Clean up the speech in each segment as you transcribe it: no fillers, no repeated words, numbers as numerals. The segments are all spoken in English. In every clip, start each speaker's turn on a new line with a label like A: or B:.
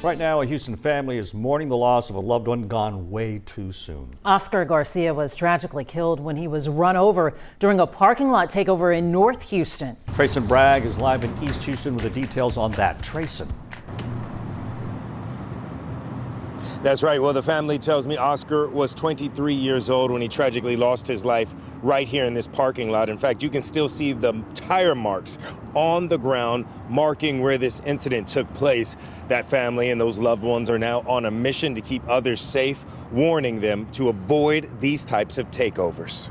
A: Right now, a Houston family is mourning the loss of a loved one gone way too soon.
B: Oscar Garcia was tragically killed when he was run over during a parking lot takeover in North Houston.
A: Trayson Bragg is live in East Houston with the details on that. Trayson.
C: That's right. Well, the family tells me Oscar was 23 years old when he tragically lost his life right here in this parking lot. In fact, you can still see the tire marks on the ground marking where this incident took place. That family and those loved ones are now on a mission to keep others safe, warning them to avoid these types of takeovers.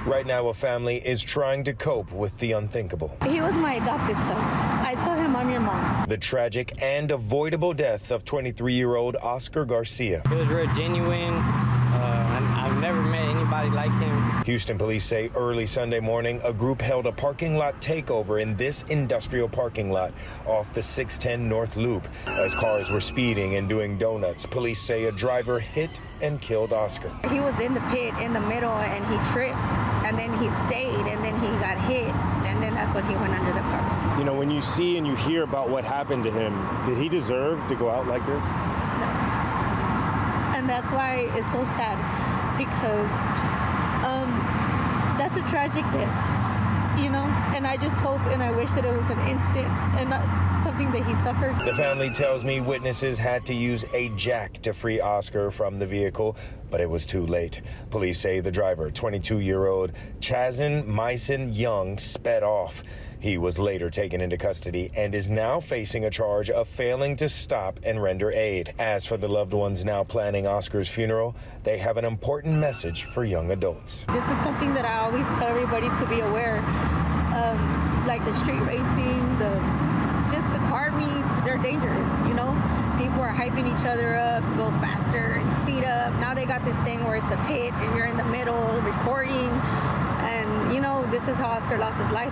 C: Right now, a family is trying to cope with the unthinkable.
D: He was my adopted son. I told him I'm your mom.
C: The tragic and avoidable death of 23-year-old Oscar Garcia.
E: It was real genuine. I've never met anybody like him.
C: Houston police say early Sunday morning, a group held a parking lot takeover in this industrial parking lot off the 610 North Loop. As cars were speeding and doing donuts, police say a driver hit and killed Oscar.
D: He was in the pit in the middle and he tripped, and then he stayed, and then he got hit, and then that's when he went under the car.
C: You know, when you see and you hear about what happened to him, did he deserve to go out like this?
D: No. And that's why it's so sad, because that's a tragic death, you know? And I just hope and I wish that it was an instant and not something that he suffered.
C: The family tells me witnesses had to use a jack to free Oscar from the vehicle, but it was too late. Police say the driver, 22-year-old Chazin Myson Young, sped off. He was later taken into custody and is now facing a charge of failing to stop and render aid. As for the loved ones now planning Oscar's funeral, they have an important message for young adults.
D: This is something that I always tell everybody to be aware of, like the street racing, just the car meets, they're dangerous, you know? People are hyping each other up to go faster and speed up. Now they got this thing where it's a pit and you're in the middle recording, and you know, this is how Oscar lost his life.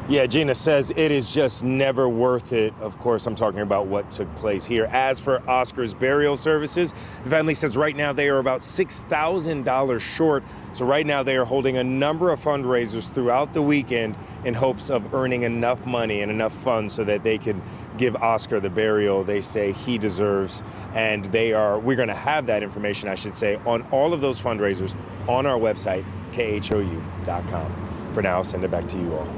C: Yeah, Gina says it is just never worth it. Of course, I'm talking about what took place here. As for Oscar's burial services, the family says right now they are about $6,000 short. So right now they are holding a number of fundraisers throughout the weekend in hopes of earning enough money and enough funds so that they can give Oscar the burial they say he deserves. And we're going to have that information, I should say, on all of those fundraisers on our website, khou.com. For now, I'll send it back to you all.